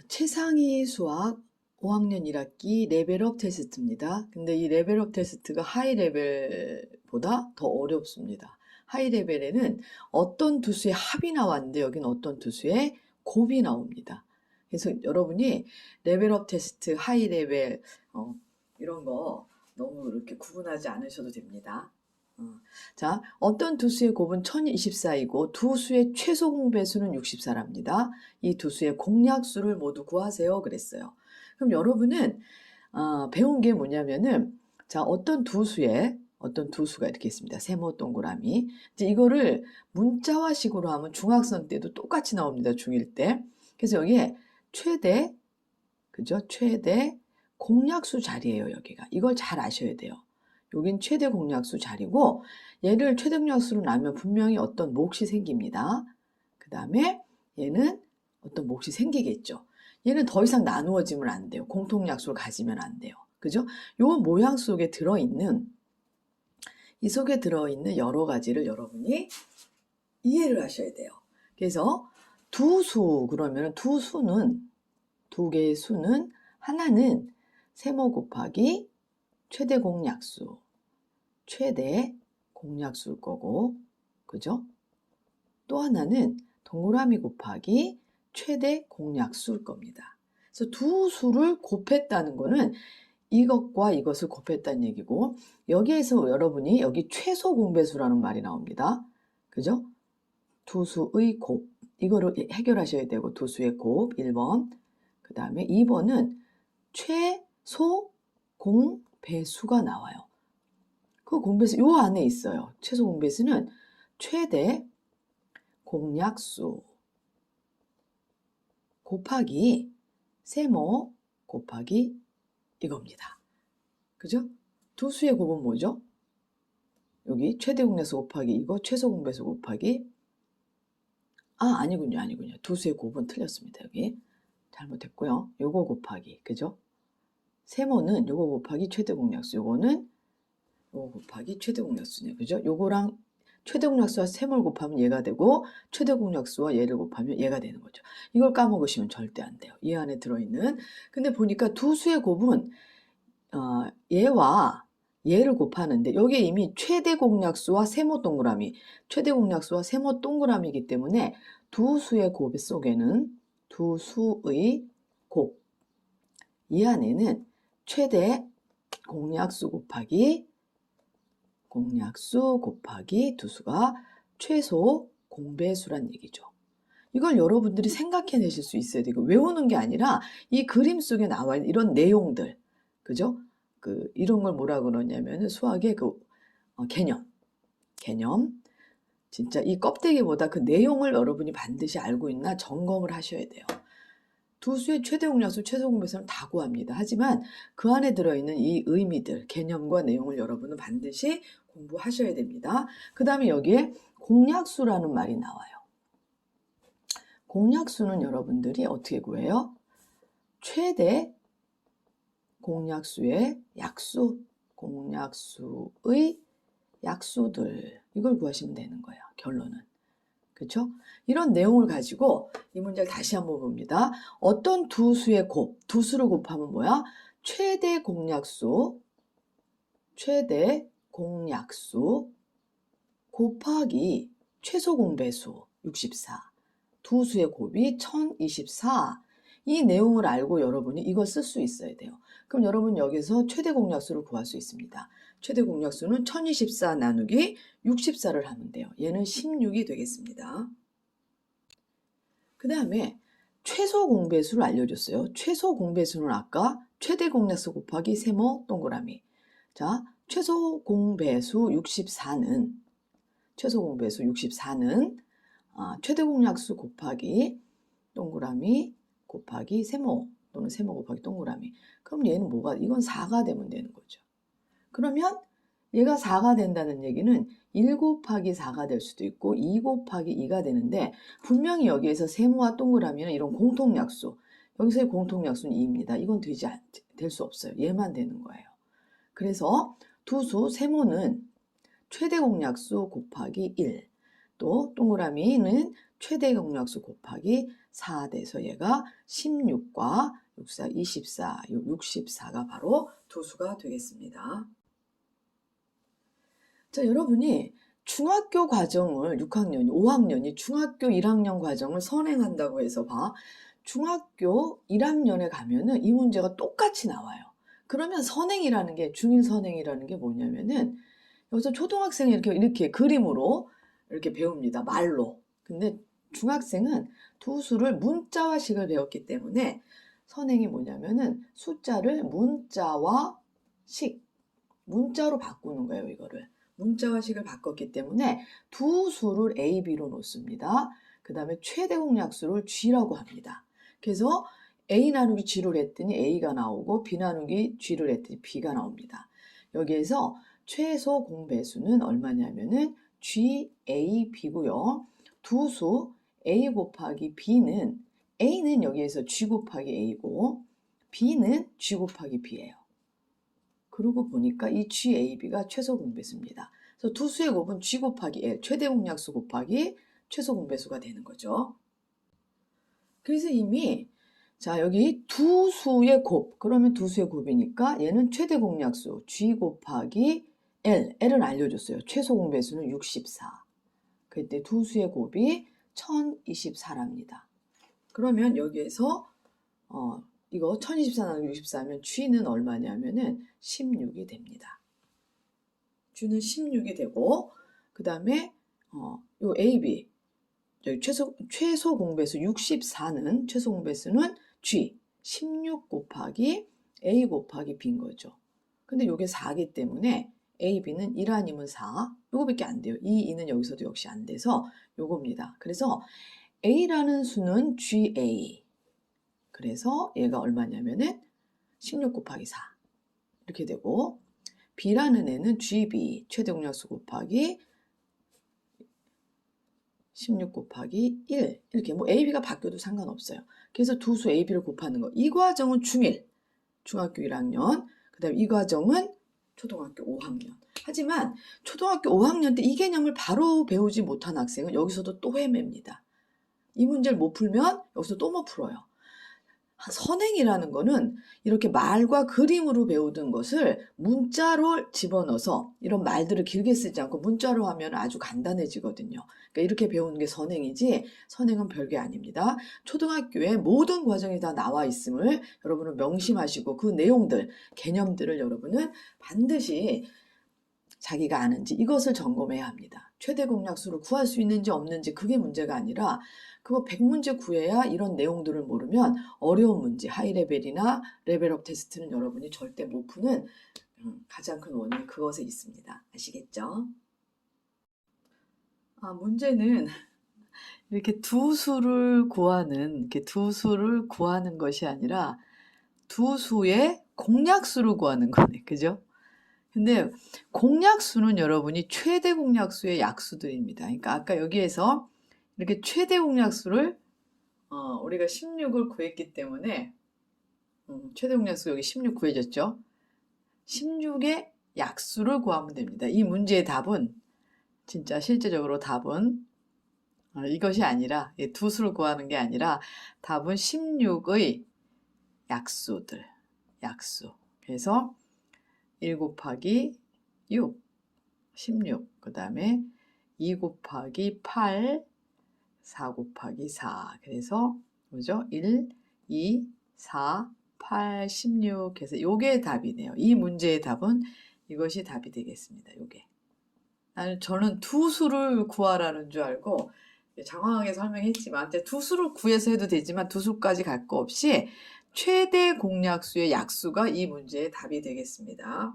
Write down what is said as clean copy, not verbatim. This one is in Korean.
최상위 수학 5학년 1학기 레벨업 테스트입니다. 근데 이 레벨업 테스트가 하이 레벨보다 더 어렵습니다. 하이 레벨에는 어떤 두 수의 합이 나왔는데 여기는 어떤 두 수의 곱이 나옵니다. 그래서 여러분이 레벨업 테스트, 하이 레벨 이런 거 너무 이렇게 구분하지 않으셔도 됩니다. 자, 어떤 두 수의 곱은 1024이고 두 수의 최소 공배수는 64랍니다. 이 두 수의 공약수를 모두 구하세요 그랬어요. 그럼 여러분은 배운 게 뭐냐면은 자, 어떤 두 수가 이렇게 있습니다. 세모 동그라미. 이제 이거를 문자화식으로 하면 중학생 때도 똑같이 나옵니다. 중1 때. 그래서 여기에 최대, 그죠? 최대 공약수 자리예요, 여기가. 이걸 잘 아셔야 돼요. 여긴 최대 공약수 자리고 얘를 최대 공약수로 나면 분명히 어떤 몫이 생깁니다. 그 다음에 얘는 어떤 몫이 생기겠죠. 얘는 더 이상 나누어지면 안 돼요. 공통약수를 가지면 안 돼요. 그죠? 요 모양 속에 들어있는 이 속에 들어있는 여러 가지를 여러분이 이해를 하셔야 돼요. 그래서 그러면 두 개의 수는 하나는 세모 곱하기 최대 공약수, 최대 공약수일 거고, 그죠? 또 하나는 동그라미 곱하기 최대 공약수일 겁니다. 그래서 두 수를 곱했다는 거는 이것과 이것을 곱했다는 얘기고, 여기에서 여러분이 여기 최소 공배수라는 말이 나옵니다. 그죠? 두 수의 곱, 이거를 해결하셔야 되고, 두 수의 곱 1번, 그 다음에 2번은 최소 공배수가 나와요. 그 공배수 요 안에 있어요. 최소 공배수는 최대 공약수 곱하기 세모 곱하기 이겁니다. 그죠? 두 수의 곱은 뭐죠? 여기 최대 공약수 곱하기 이거 최소 공배수 곱하기 아니군요. 두 수의 곱은 틀렸습니다. 여기 잘못했고요. 요거 곱하기 그죠? 세모는 요거 곱하기 최대 공약수, 요거는 요거 곱하기 최대 공약수네요. 그죠? 요거랑 최대 공약수와 세모를 곱하면 얘가 되고 최대 공약수와 얘를 곱하면 얘가 되는 거죠. 이걸 까먹으시면 절대 안 돼요. 이 안에 들어있는. 근데 보니까 두 수의 곱은 얘와 얘를 곱하는데 여기에 이미 최대 공약수와 세모 동그라미, 최대 공약수와 세모 동그라미이기 때문에 두 수의 곱 속에는 두 수의 곱, 이 안에는 최대 공약수 곱하기 두 수가 최소 공배수란 얘기죠. 이걸 여러분들이 생각해내실 수 있어야 돼요. 외우는 게 아니라 이 그림 속에 나와 있는 이런 내용들, 그죠? 이런 걸 뭐라 그러냐면은 수학의 개념. 진짜 이 껍데기보다 그 내용을 여러분이 반드시 알고 있나 점검을 하셔야 돼요. 두 수의 최대 공약수, 최소 공배수는 다 구합니다. 하지만 그 안에 들어있는 이 의미들, 개념과 내용을 여러분은 반드시 공부하셔야 됩니다. 그 다음에 여기에 공약수라는 말이 나와요. 공약수는 여러분들이 어떻게 구해요? 최대 공약수의 약수, 공약수의 약수들, 이걸 구하시면 되는 거예요. 결론은. 그렇죠? 이런 내용을 가지고 이 문제를 다시 한번 봅니다. 어떤 두 수의 곱, 두 수를 곱하면 뭐야? 최대 공약수 곱하기 최소 공배수 64. 두 수의 곱이 1024. 이 내용을 알고 여러분이 이걸 쓸 수 있어야 돼요. 그럼 여러분 여기서 최대 공약수를 구할 수 있습니다. 최대 공약수는 1024 나누기 64를 하면 돼요. 얘는 16이 되겠습니다. 그 다음에 최소 공배수를 알려줬어요. 최소 공배수는 아까 최대 공약수 곱하기 세모 동그라미. 자, 최소 공배수 64는 최대 공약수 곱하기 동그라미 곱하기 세모 또는 세모 곱하기 동그라미. 그럼 얘는 뭐가? 이건 4가 되면 되는 거죠. 그러면 얘가 4가 된다는 얘기는 1 곱하기 4가 될 수도 있고 2 곱하기 2가 되는데 분명히 여기에서 세모와 동그라미는 이런 공통약수, 여기서의 공통약수는 2입니다. 이건 될 수 없어요. 얘만 되는 거예요. 그래서 두 수 세모는 최대 공약수 곱하기 1, 또 동그라미는 최대 공약수 곱하기 4 돼서 얘가 16과 6, 4, 24, 64가 바로 두수가 되겠습니다. 자, 여러분이 중학교 과정을 6학년이, 5학년이 중학교 1학년 과정을 선행한다고 해서 중학교 1학년에 가면은 이 문제가 똑같이 나와요. 그러면 선행이라는 게, 중1 선행이라는 게 뭐냐면은 여기서 초등학생이 이렇게 그림으로 이렇게 배웁니다. 말로. 근데 중학생은 두수를 문자화식을 배웠기 때문에 선행이 뭐냐면은 숫자를 문자와 문자로 바꾸는 거예요, 이거를. 문자화식을 바꿨기 때문에 두 수를 A, B로 놓습니다. 그 다음에 최대 공약수를 G라고 합니다. 그래서 A 나누기 G를 했더니 A가 나오고 B 나누기 G를 했더니 B가 나옵니다. 여기에서 최소 공배수는 얼마냐면은 G, A, B고요. 두 수 A 곱하기 B는 A는 여기에서 G 곱하기 A고 B는 G 곱하기 B예요. 그러고 보니까 이 GAB가 최소 공배수입니다. 그래서 두 수의 곱은 G 곱하기 L, 최대 공약수 곱하기 최소 공배수가 되는 거죠. 그래서 이미 자, 여기 두 수의 곱, 그러면 두 수의 곱이니까 얘는 최대 공약수 G 곱하기 L은 알려줬어요. 최소 공배수는 64. 그때 두 수의 곱이 1024랍니다. 그러면 여기에서 이거 1024 나누기 64면 G는 얼마냐면은 16이 됩니다. G는 16이 되고, 그 다음에 요 AB, 여기 최소 공배수 64는, 최소 공배수는 G, 16 곱하기 A 곱하기 B인 거죠. 근데 요게 4기 때문에 AB는 1 아니면 4, 요거밖에 안 돼요. 2는 여기서도 역시 안 돼서 요겁니다. 그래서 A라는 수는 GA, 그래서 얘가 얼마냐면은 16 곱하기 4 이렇게 되고, B라는 애는 GB, 최대 공약수 곱하기 16 곱하기 1 이렇게 뭐 AB가 바뀌어도 상관없어요. 그래서 두 수 AB를 곱하는 거. 이 과정은 중1, 중학교 1학년, 그 다음에 이 과정은 초등학교 5학년. 하지만 초등학교 5학년 때 이 개념을 바로 배우지 못한 학생은 여기서도 또 헤맵니다. 이 문제를 못 풀면 여기서 또 못 풀어요. 선행이라는 거는 이렇게 말과 그림으로 배우던 것을 문자로 집어넣어서 이런 말들을 길게 쓰지 않고 문자로 하면 아주 간단해지거든요. 그러니까 이렇게 배우는 게 선행이지, 선행은 별게 아닙니다. 초등학교에 모든 과정이 다 나와 있음을 여러분은 명심하시고 그 내용들, 개념들을 여러분은 반드시 자기가 아는지 이것을 점검해야 합니다. 최대 공약수를 구할 수 있는지 없는지 그게 문제가 아니라 그거 100문제 구해야 이런 내용들을 모르면 어려운 문제, 하이레벨이나 레벨업 테스트는 여러분이 절대 못 푸는 가장 큰 원인이 그것에 있습니다. 아시겠죠? 문제는 이렇게 두 수를 구하는 것이 아니라 두 수의 공약수를 구하는 거네. 그죠? 근데 공약수는 여러분이 최대 공약수의 약수들입니다. 그러니까 아까 여기에서 이렇게 최대 공약수를 우리가 16을 구했기 때문에 최대 공약수 여기 16 구해졌죠. 16의 약수를 구하면 됩니다. 이 문제의 답은 진짜 실제적으로 답은 이것이 아니라 두 수를 구하는 게 아니라 답은 16의 약수들, 약수. 그래서 1 곱하기 6, 16. 그 다음에 2 곱하기 8, 4 곱하기 4. 그래서 뭐죠? 1, 2, 4, 8, 16 해서 요게 답이네요. 이 문제의 답은 이것이 답이 되겠습니다. 요게. 저는 두 수를 구하라는 줄 알고 장황하게 설명했지만 두 수를 구해서 해도 되지만 두 수까지 갈 거 없이 최대 공약수의 약수가 이 문제의 답이 되겠습니다.